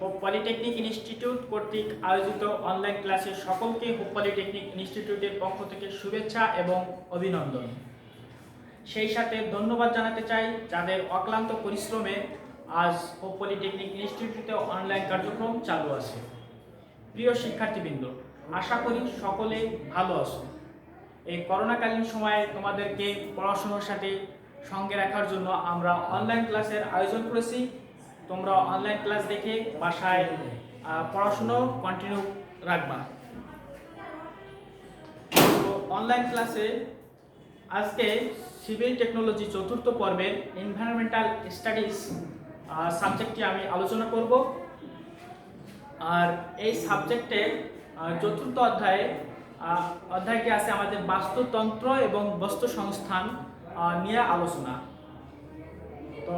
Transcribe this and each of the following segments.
Hope polytechnic institute কর্তৃক আয়োজিত online ক্লাসে সকলকে হোপ পলিটেকনিক ইনস্টিটিউটের পক্ষ থেকে শুভেচ্ছা এবং অভিনন্দন। সেই সাথে ধন্যবাদ জানাতে চাই যাদের অক্লান্ত পরিশ্রমে আজ হোপ পলিটেকনিক ইনস্টিটিউটে অনলাইন কার্যক্রম চালু আছে। প্রিয় শিক্ষার্থীবৃন্দ, আশা করি সকলে ভালো আছো। এই করোনাকালীন সময়ে তোমাদেরকে পড়াশোনার সাথে সঙ্গে রাখার জন্য আমরা অনলাইন ক্লাসের আয়োজন করেছি। তোমরা অনলাইন ক্লাস দেখে বাসায় পড়াশুনো কন্টিনিউ রাখবা। তো অনলাইন ক্লাসে আজকে সিভিল টেকনোলজি চতুর্থ পর্বের এনভায়রনমেন্টাল স্টাডিজ সাবজেক্টটি আমি আলোচনা করব। আর এই সাবজেক্টে চতুর্থ অধ্যায়টি আছে আমাদের বাস্তুতন্ত্র এবং বস্তু সংস্থান নিয়ে আলোচনা। তো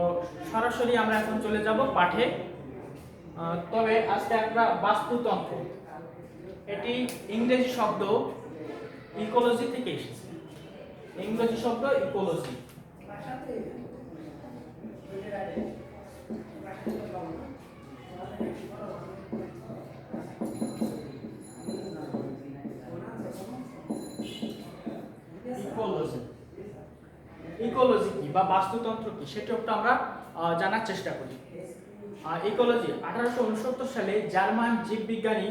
সরাসরি আমরা এখন চলে যাব পাঠে। তবে আজকে আমরা বাস্তুতন্ত্র, এটি ইংরেজি শব্দ ইকোলজি থেকে এসেছে। ইংরেজি শব্দ ইকোলজি। ইকোলজি কি বা বাস্তুতন্ত্র কি সেটা একটু আমরা জানার চেষ্টা করি। ইকোলজি 1869 সালে জার্মান জীববিজ্ঞানী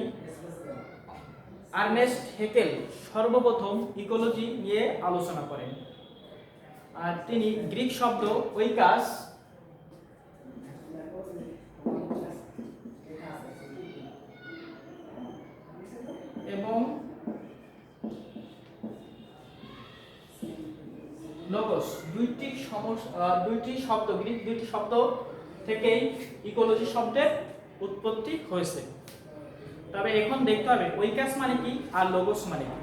আর্নেস্ট হেকেল সর্বপ্রথম ইকোলজি নিয়ে আলোচনা করেন। আর তিনি গ্রিক শব্দ ওইকাস এবং লোগোস দুইটি শব্দ, গ্রিক দুইটি শব্দ থেকেই ইকোলজি শব্দের উৎপত্তি হয়েছে। তবে এখন দেখতে হবে ওইকাস মানে কি আর লোগোস মানে কি।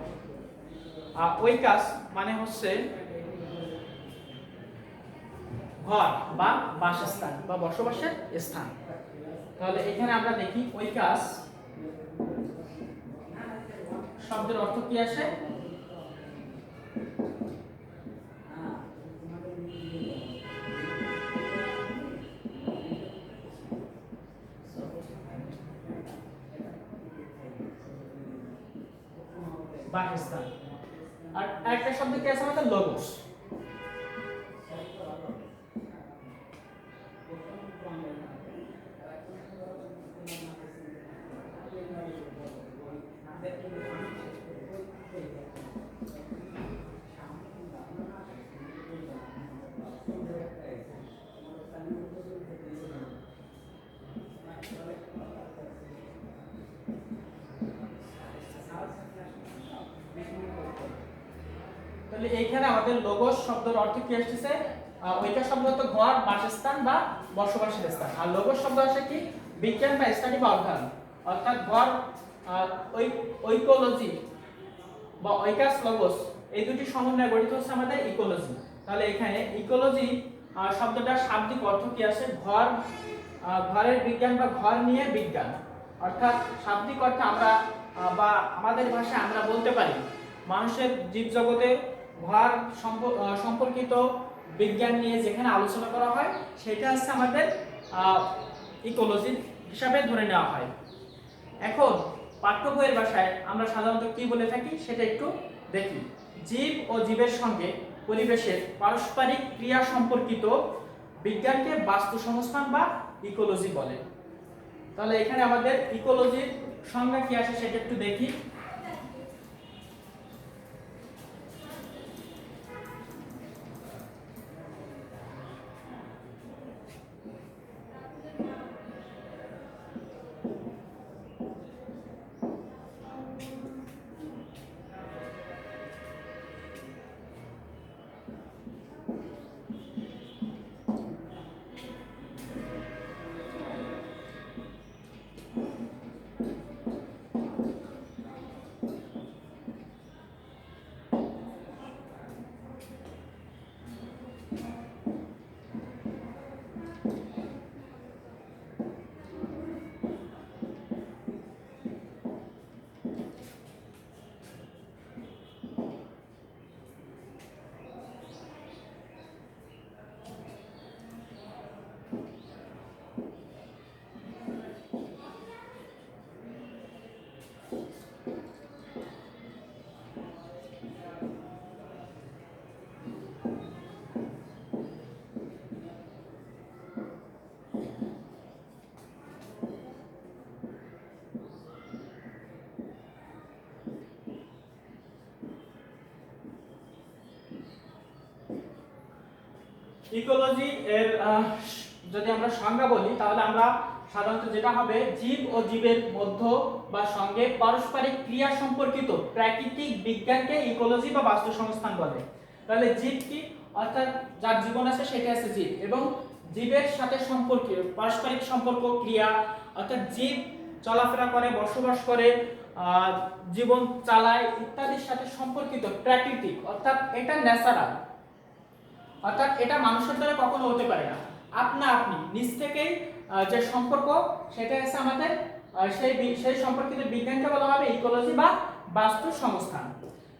ওইকাস মানে হচ্ছে ঘর বা বাসস্থান বা বসবাসের স্থান। তাহলে এখানে আমরা দেখি ওইকাস শব্দের অর্থ কি আসে? বাসস্থান। আর একটা শব্দ কি আছে আমাদের? লোগোস। তাহলে এইখানে আমাদের লোগোস শব্দের অর্থ কি আসছে? ওইটা শব্দ তো ঘর, বাসস্থান বা বসবাসের স্থান। আর লোগোস শব্দ আসে কি? বিজ্ঞান বা স্টাডি বা অধ্যয়ন। অর্থাৎ ঘর, ইকোলজি বা ওইকাস লোগোস এই দুটি সমন্বয়ে গঠিত হচ্ছে আমাদের ইকোলজি। তাহলে এখানে ইকোলজি শব্দটার শাব্দিক অর্থ কি আসে? ঘর, ঘরের বিজ্ঞান বা ঘর নিয়ে বিজ্ঞান। অর্থাৎ শাব্দিক অর্থে আমরা বা আমাদের ভাষায় আমরা বলতে পারি মানুষের জীবজগতে ঘর সম্পর্কিত বিজ্ঞান নিয়ে যেখানে আলোচনা করা হয় সেটা হচ্ছে আমাদের ইকোলজি হিসাবে ধরে নেওয়া হয়। এখন পাঠ্য বইয়ের ভাষায় আমরা সাধারণত কি বলে থাকি সেটা একটু দেখি। জীব ও জীবের সঙ্গে পরিবেশের পারস্পরিক ক্রিয়া সম্পর্কিত বিজ্ঞানকে বাস্তু সংস্থান বা ইকোলজি বলে। তাহলে এখানে আমাদের ইকোলজির সংজ্ঞা কি আসে সেটা একটু দেখি। ইকোলজি এর যদি আমরা সংজ্ঞা বলি তাহলে আমরা সাধারণত যেটা হবে জীব ও জীবের মধ্যে বা সঙ্গে পারস্পরিক ক্রিয়া সম্পর্কিত প্রাকৃতিক বিজ্ঞানকে ইকোলজি বা বাস্তু সংস্থান বলে। তাহলে জীব কি, অর্থাৎ যার জীবন আছে সেটা আছে জীব, এবং জীবের সাথে সম্পর্কিত পারস্পরিক সম্পর্ক ক্রিয়া, অর্থাৎ জীব চলাফেরা করে, বসবাস করে, জীবন চালায় ইত্যাদির সাথে সম্পর্কিত প্রাকৃতিক, অর্থাৎ এটা ন্যাচারাল, অর্থাৎ এটা মানুষের দ্বারা কখনো হতে পারে না, আপনা আপনি নিজ থেকেই যে সম্পর্ক সেটা হচ্ছে আমাদের সেই সম্পর্কিত বিজ্ঞানকে বলা হবে ইকোলজি বা বাস্তু সংস্থান।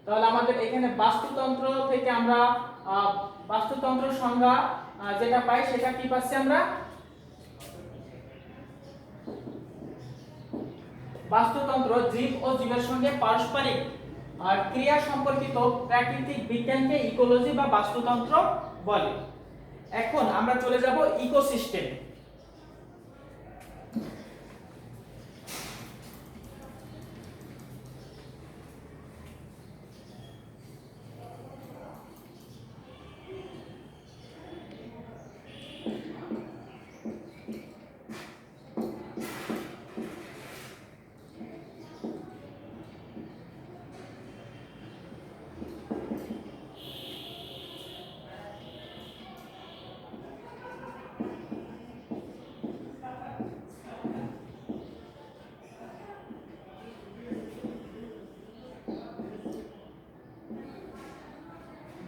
তাহলে আমাদের এখানে বাস্তুতন্ত্র থেকে আমরা বাস্তুতন্ত্র সংজ্ঞা যেটা পাই সেটা কি পাচ্ছি আমরা, বাস্তুতন্ত্র জীব ও জীবের সঙ্গে পারস্পরিক ক্রিয়া সম্পর্কিত প্রাকৃতিক বিজ্ঞানকে ইকোলজি বা বাস্তুতন্ত্র বলে। এখন আমরা চলে যাব ইকোসিস্টেম।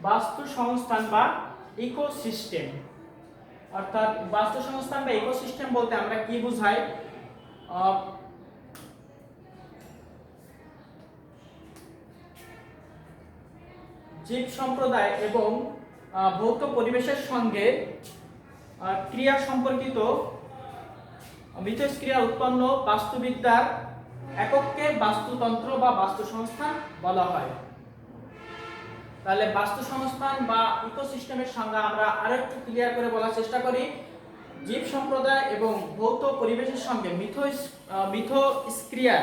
বাস্তু সংস্থান বা ইকোসিস্টেম, অর্থাৎ বাস্তু সংস্থান বা ইকোসিস্টেম বলতে আমরা কি বুঝাই, জীব সম্প্রদায় এবং ভৌত পরিবেশের সঙ্গে ক্রিয়া সম্পর্কিত মিথস্ক্রিয়া উৎপন্ন বাস্তুবিদ্যার একককে বাস্তুতন্ত্র বা বাস্তু সংস্থান বলা হয়। তাহলে বাস্তু সংস্থান বা ইকোসিস্টেমের সংজ্ঞা আমরা আরেকটু ক্লিয়ার করে বলার চেষ্টা করি। জীব সম্প্রদায় এবং ভৌত পরিবেশের সঙ্গে মিথস্ক্রিয়া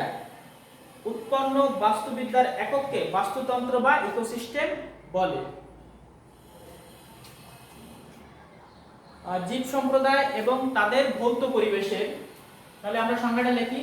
উৎপন্ন বাস্তুবিদ্যার একককে বাস্তুতন্ত্র বা ইকোসিস্টেম বলে। জীব সম্প্রদায় এবং তাদের ভৌত পরিবেশের, তাহলে আমরা সংজ্ঞাটা লিখি।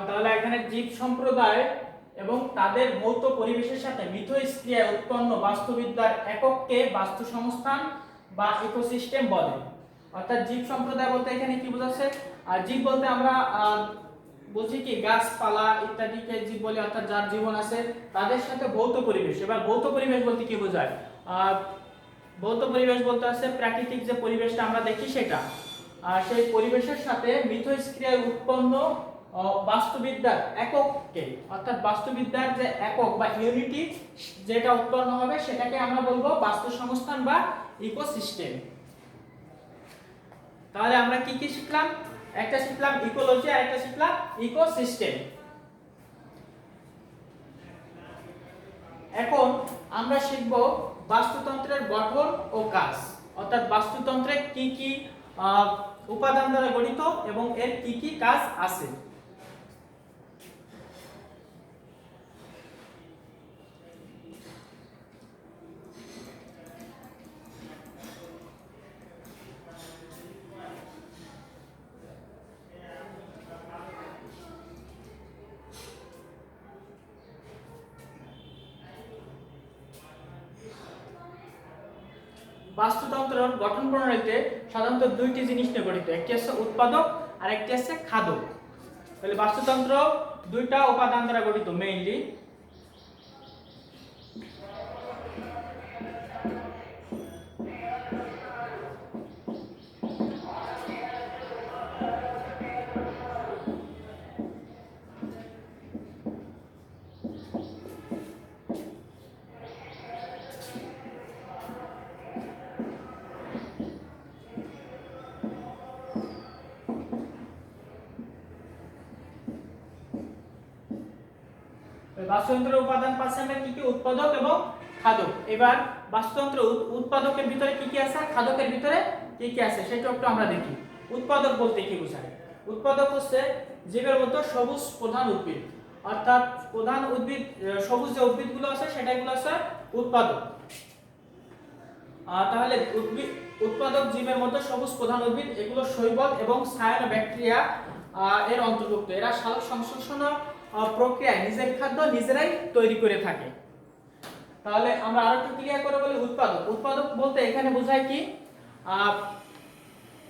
তাহলে এখানে জীব সম্প্রদায় এবং তাদের ভৌত পরিবেশের সাথে মিথস্ক্রিয়ায় উৎপন্ন বাস্তুবিদ্যার একককে বাস্তু সংস্থান বা ইকোসিস্টেম বলে। অর্থাৎ জীব সম্প্রদায় বলতে এখানে কি বোঝাচ্ছে, জীব বলতে আমরা বুঝি কি গাছপালা ইত্যাদিকে জীব বলি, অর্থাৎ যার জীবন আছে তাদের সাথে ভৌত পরিবেশ। এবার ভৌত পরিবেশ বলতে কি বোঝায়, ভৌত পরিবেশ বলতে আছে প্রাকৃতিক যে পরিবেশটা আমরা দেখি সেটা, সেই পরিবেশের সাথে মিথস্ক্রিয়ায় উৎপন্ন বাস্তুবিদ্যার একককে, অর্থাৎ বাস্তুবিদ্যার যে একক বা ইউনিটি যেটা উৎপন্ন হবে সেটাকে আমরা বলবো বাস্তু সংস্থান বা ইকোসিস্টেম। তাহলে আমরা কি কি শিখলাম, একটা শিখলাম ইকোলজি আর একটা শিখলাম ইকোসিস্টেম। এখন আমরা শিখব বাস্তুতন্ত্রের গঠন ও কাজ, অর্থাৎ বাস্তুতন্ত্রে কি কি উপাদান দ্বারা গঠিত এবং এর কি কি কাজ আছে। বাস্তুতন্ত্রের গঠন প্রণালীতে সাধারণত দুইটি জিনিস নিয়ে গঠিত, একটি হচ্ছে উৎপাদক আর একটি হচ্ছে খাদক। তাহলে বাস্তুতন্ত্র দুইটা উপাদান দ্বারা গঠিত মেইনলি। বাস্তুতন্ত্রের উপাদান পাচ্ছি আমরা কি কি, উৎপাদক এবং খাদক। এবার বাস্তুতন্ত্র উৎপাদকের ভিতরে কি কি আছে, খাদকের ভিতরে কি কি আছে সেটা একটু আমরা দেখি। উৎপাদক বলতে কি বোঝায়? উৎপাদক হচ্ছে জীবের মতো সবুজ প্রধান উদ্ভিদ, অর্থাৎ প্রধান উদ্ভিদ সবুজ যে উদ্ভিদগুলো আছে সেটাগুলো আছে উৎপাদক। তাহলে উৎপাদক জীবের মধ্যে সবুজ প্রধান উদ্ভিদ, এগুলো শৈবাল এবং সায়ানোব্যাকটেরিয়া এর অন্তর্ভুক্ত। এরা সালোক সংশ্লেষণ প্রক্রিয়ায় নিজের খাদ্য নিজেরাই তৈরি করে থাকে। তাহলে আমরা আরেকটু ক্লিয়ার করে বলি উৎপাদক। উৎপাদক বলতে এখানে বোঝায় কি,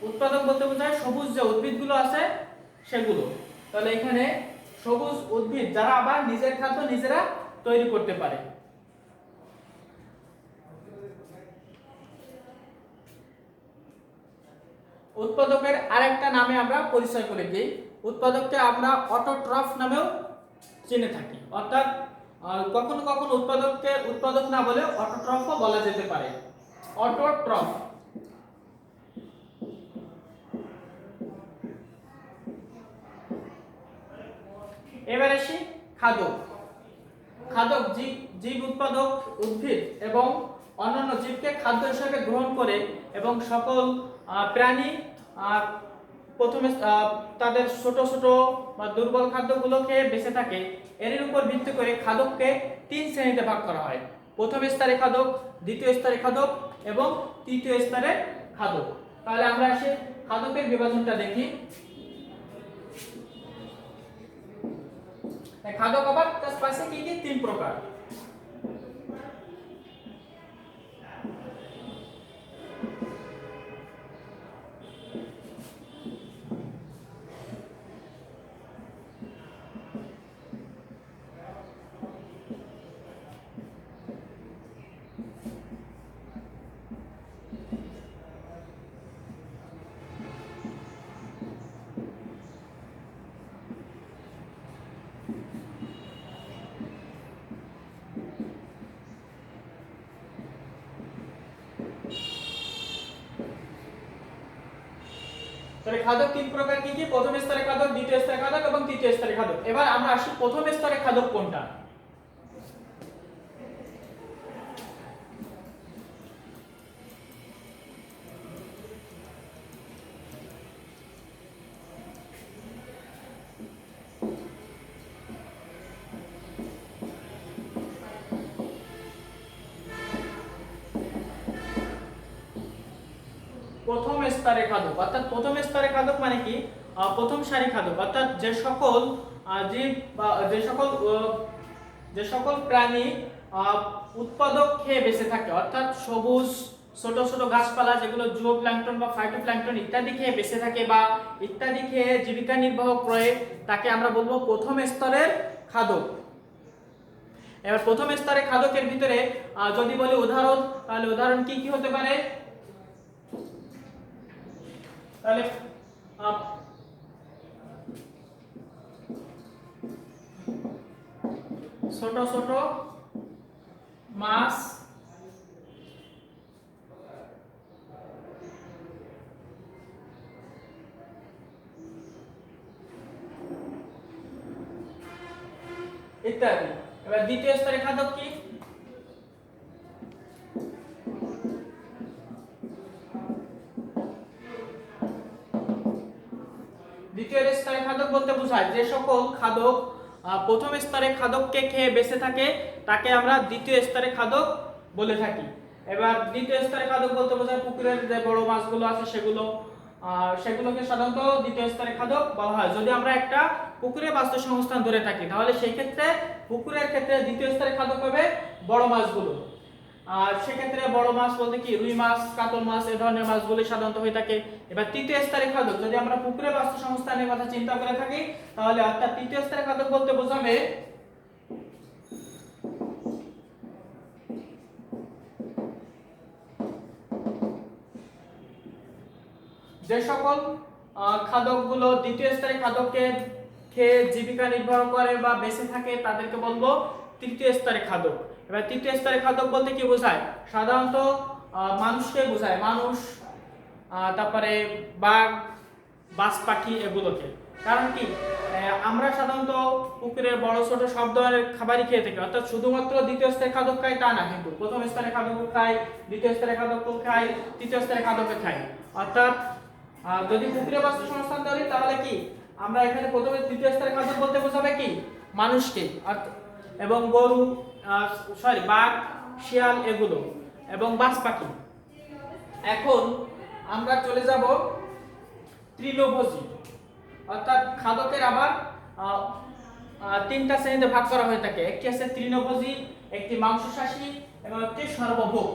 উৎপাদক বলতে বোঝায় সবুজ যে উদ্ভিদগুলো আছে সেগুলো। তাহলে এখানে সবুজ উদ্ভিদ যারা আবার নিজের খাদ্য নিজেরা তৈরি করতে পারে। উৎপাদকের আরেকটা নামে আমরা পরিচয় করে দিই, উৎপাদককে আমরা অটোট্রফ নামেও চিনে থাকি, অর্থাৎ কখনো কখনো উৎপাদককে উৎপাদক না বলে অটোট্রফও বলা যেতে পারে। অটোট্রফ। এবার আসি খাদক। খাদক জীব উৎপাদক উদ্ভিদ এবং অন্যান্য জীবকে খাদ্য হিসেবে গ্রহণ করে এবং সকল প্রাণী প্রথমে তাদের ছোট ছোট বা দুর্বল খাদ্যগুলো খেয়ে বেঁচে থাকে। এর উপর ভিত্তি করে খাদককে 3 শ্রেণীতে ভাগ করা হয়, প্রথম স্তরে খাদক, দ্বিতীয় স্তরে খাদক এবং তৃতীয় স্তরে খাদক। তাহলে আমরা এসে খাদকের বিভাজনটা দেখি। খাদক আবার তার পাশে কি কি 3 প্রকার। তাহলে খাদক 3 প্রকার কি কি, প্রথম স্তরে খাদক, দ্বিতীয় স্তরে খাদক এবং তৃতীয় স্তরে খাদক। এবার আমরা আসি প্রথম স্তরে খাদক কোনটা। প্রথম স্তরে খাদক, অর্থাৎ প্রথম স্তরে খাদক মানে কি, প্রথম সারি খাদক, অর্থাৎ যে সকল জীব বা যে সকল প্রাণী উৎপাদক খেয়ে বেঁচে থাকে, অর্থাৎ সবুজ ছোট ছোট গাছপালা যেগুলো জুওপ্ল্যাঙ্কটন বা ফাইটোপ্ল্যাঙ্কটন ইত্যাদি খেয়ে বেঁচে থাকে বা ইত্যাদি খেয়ে জীবিকা নির্বাহ করে, তাকে আমরা বলবো প্রথম স্তরের খাদক। এবার প্রথম স্তরের খাদকের ভিতরে যদি বলি উদাহরণ, তাহলে উদাহরণ কি কি হতে পারে। তাহলে ছোট ছোট মাছ, ইত্যাদি। এবার দ্বিতীয় স্তরে খাদক কি, দ্বিতীয় স্তরে খাদক বলতে বোঝায় যে সকল খাদক প্রথম স্তরে খাদককে খেয়ে বেঁচে থাকে তাকে আমরা দ্বিতীয় স্তরে খাদক বলে থাকি। এবার দ্বিতীয় স্তরে খাদক বলতে বোঝায় পুকুরের যে বড় মাছগুলো আছে সেগুলোকে সাধারণত দ্বিতীয় স্তরে খাদক বলা হয়। যদি আমরা একটা পুকুরে বাস্তুসংস্থান ধরে থাকি তাহলে সেই ক্ষেত্রে পুকুরের ক্ষেত্রে দ্বিতীয় স্তরে খাদক হবে বড় মাছগুলো। আর সেক্ষেত্রে বড় মাছ বলতে কি রুই মাছ, কাতল মাছ, এই ধরনের মাছগুলি সাধারণত হয়ে থাকে। এবার তৃতীয় স্তরের খাদ্য, যদি আমরা পুকুরে বাস্তুসংস্থানের কথা চিন্তা করে থাকি, তাহলে অর্থাৎ তৃতীয় স্তরের খাদ্য বলতে বোঝাবে যে সকল খাদ্যগুলো দ্বিতীয় স্তরের খাদ্যকে খেয়ে জীবিকা নির্বাহ করে বা বেঁচে থাকে তাদেরকে বলবো তৃতীয় স্তরের খাদ্য। এবার তৃতীয় স্তরের খাদ্য বলতে কি বোঝায়? সাধারণত মানুষকে বোঝায়, মানুষ, তারপরে বাঘ, বাজ পাখি, এগুলোকে। কারণ কি আমরা সাধারণত পুকুরের বড় ছোট সব ধরনের খাবারই খেয়ে থাকি, অর্থাৎ শুধুমাত্র দ্বিতীয় স্তরের খাদ্য খাই তা না, কিন্তু প্রথম স্তরের খাদ্য খাই, দ্বিতীয় স্তরের খাদ্য খাই, তৃতীয় স্তরের খাদ্য খাই। অর্থাৎ যদি পুকুরে বাস্তুসংস্থান ধরি তাহলে কি আমরা এখানে প্রথমে তৃতীয় স্তরের খাদ্য বলতে বোঝাবে কি মানুষকে, এবং গরু, বাঘ, শিয়াল, এগুলো, এবং বাজ পাখি। এখন আমরা চলে যাব তৃণভোজী, অর্থাৎ খাদকের আবার তিনটা শ্রেণীতে ভাগ করা হয়ে থাকে। একটি আছে তৃণভোজী, একটি মাংসাশী, এবং একটি সর্বভোগ।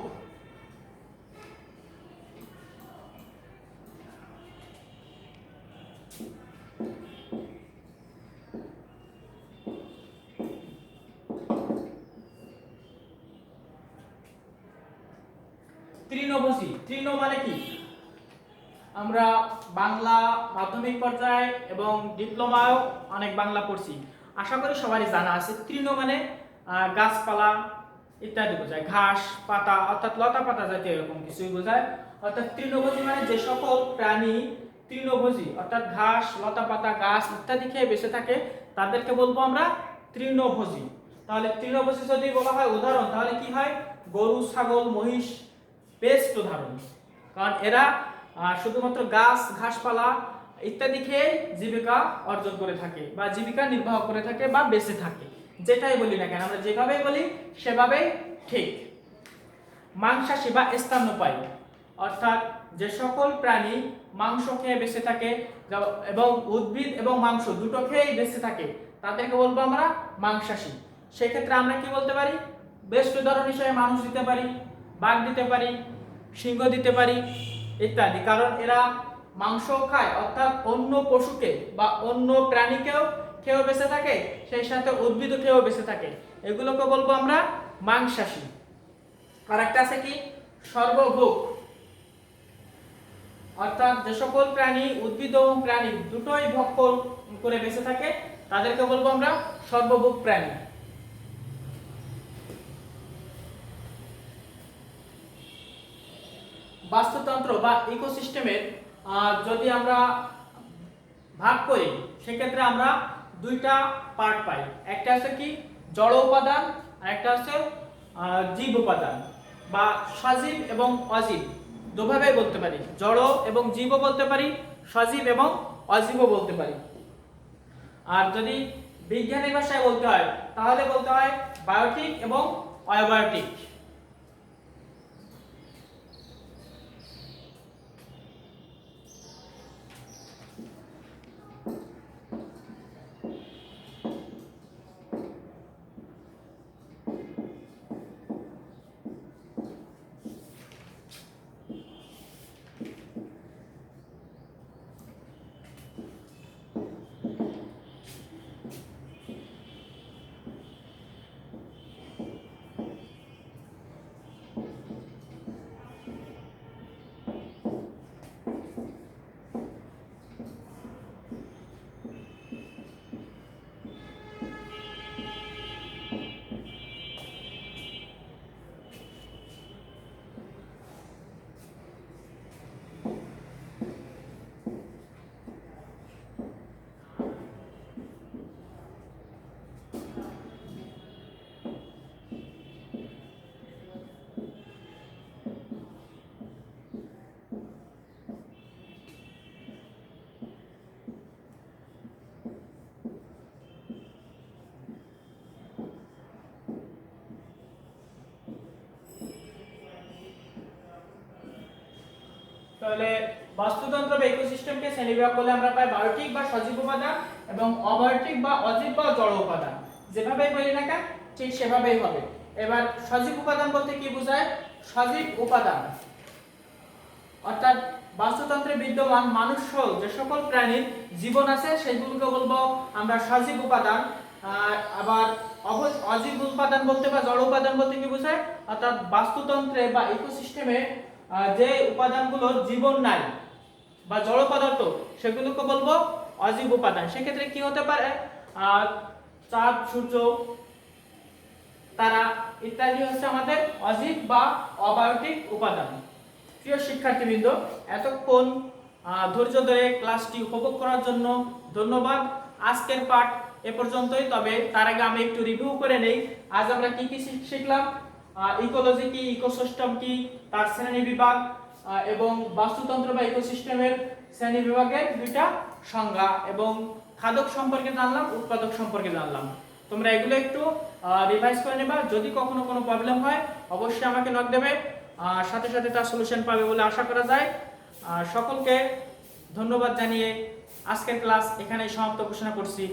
তৃণভোজী, তৃণ মানে কি? আমরা বাংলা মাধ্যমিক পর্যায়ে এবং ডিপ্লোমায়ও অনেক বাংলা পড়ছি, আশা করি সবারই জানা আছে। তৃণ মানে গাছপালা ইত্যাদি বোঝায়, ঘাস পাতা অর্থাৎ লতা পাতা জাতীয় এরকম কিছুই বোঝায়। অর্থাৎ তৃণভোজী মানে যে সকল প্রাণী তৃণভোজী, অর্থাৎ ঘাস, লতা পাতা, গাছ ইত্যাদি খেয়ে বেঁচে থাকে তাদেরকে বলবো আমরা তৃণভোজী। তাহলে তৃণভোজী যদি বলা হয় উদাহরণ, তাহলে কি হয়? গরু, ছাগল, মহিষ বেস্ট উদাহরণ, কারণ এরা শুধুমাত্র গাছ, ঘাসপালা ইত্যাদি খেয়ে জীবিকা অর্জন করে থাকে বা জীবিকা নির্বাহ করে থাকে বা বেঁচে থাকে। যেটাই বলি না কেন, আমরা যেভাবেই বলি সেভাবেই ঠিক। মাংসাশী বা স্তন্যপায়ী, অর্থাৎ যে সকল প্রাণী মাংস খেয়ে বেঁচে থাকে এবং উদ্ভিদ এবং মাংস দুটো খেয়েই বেঁচে থাকে তাদেরকে বলবো আমরা মাংসাশী। সেক্ষেত্রে আমরা কি বলতে পারি? বেস্ট উদাহরণ হিসেবে মানুষ দিতে পারি, বাঘ দিতে পারি, সিংহ দিতে পারি ইত্যাদি, কারণ এরা মাংস খায়, অর্থাৎ অন্য পশুকে বা অন্য প্রাণীকেও খেয়েও বেঁচে থাকে, সেই সাথে উদ্ভিদও খেয়েও বেঁচে থাকে, এগুলোকে বলবো আমরা মাংসাশী। আর একটা আছে কি সর্বভোগ, অর্থাৎ যে সকল প্রাণী উদ্ভিদ এবং প্রাণী দুটোই ভোগ করে বেঁচে থাকে তাদেরকে বলবো আমরা সর্বভোগ প্রাণী। বাস্তুতন্ত্র বা ইকোসিস্টেমের যদি আমরা ভাগ করি সেক্ষেত্রে আমরা দুইটা পার্ট পাই, একটা আছে কি জড় উপাদান আর একটা আছে জীব উপাদান বা সজীব এবং অজীব, দুভাবে বলতে পারি, জড় এবং জীবও বলতে পারি, সজীব এবং অজীবও বলতে পারি। আর যদি বিজ্ঞানের ভাষায় বলতে হয় তাহলে বলতে হয় বায়োটিক এবং অবায়োটিক। তাহলে বাস্তুতন্ত্র বা ইকোসিস্টেমকে শ্রেণীবিভাগ করলে আমরা পাই বায়োটিক বা সজীব উপাদান এবং অবায়োটিক বা অজীব বা জড় উপাদান। যেভাবেই বলি না কেন ঠিক সেভাবেই হবে। এবার সজীব উপাদান বলতে কি বোঝায়? সজীব উপাদান অর্থাৎ বাস্তুতন্ত্রে বিদ্যমান মানুষ সহ যে সকল প্রাণীর জীবন আছে সেগুলোকে বলবো আমরা সজীব উপাদান। আবার অজীব উপাদান বলতে বা জড় উপাদান বলতে কি বোঝায়? অর্থাৎ বাস্তুতন্ত্রে বা ইকোসিস্টেমে যে উপাদানগুলোর জীবন নাই বা জড় পদার্থ সেগুলোকে বলবো অজীব উপাদান। সেক্ষেত্রে কি হতে পারে? চাঁদ, সূর্য, তারা ইত্যাদি হচ্ছে আমাদের অজীব বা অবায়টিক উপাদান। প্রিয় শিক্ষার্থীবৃন্দ, এতক্ষণ ধৈর্য ধরে ক্লাসটি উপভোগ করার জন্য ধন্যবাদ। আজকের পাঠ এ পর্যন্তই। তবে তার আগে আমি একটু রিভিউ করে নেই। আজ আমরা কি কি শিখলাম? ইকোলজি কি, ইকোসিস্টেম কি, তার শ্রেণী বিভাগ এবং বাস্তুতন্ত্র বা ইকোসিস্টেমের শ্রেণী বিভাগের দুইটা সংজ্ঞা এবং খাদক সম্পর্কে জানলাম, উৎপাদক সম্পর্কে জানলাম। তোমরা এগুলো একটু রিভাইজ করে নেবা। যদি কখনো কোনো প্রবলেম হয় অবশ্যই আমাকে নক দেবে, সাথে সাথে তার সলিউশন পাবে বলে আশা করা যায়। সকলকে ধন্যবাদ জানিয়ে আজকের ক্লাস এখানেই সমাপ্ত ঘোষণা করছি।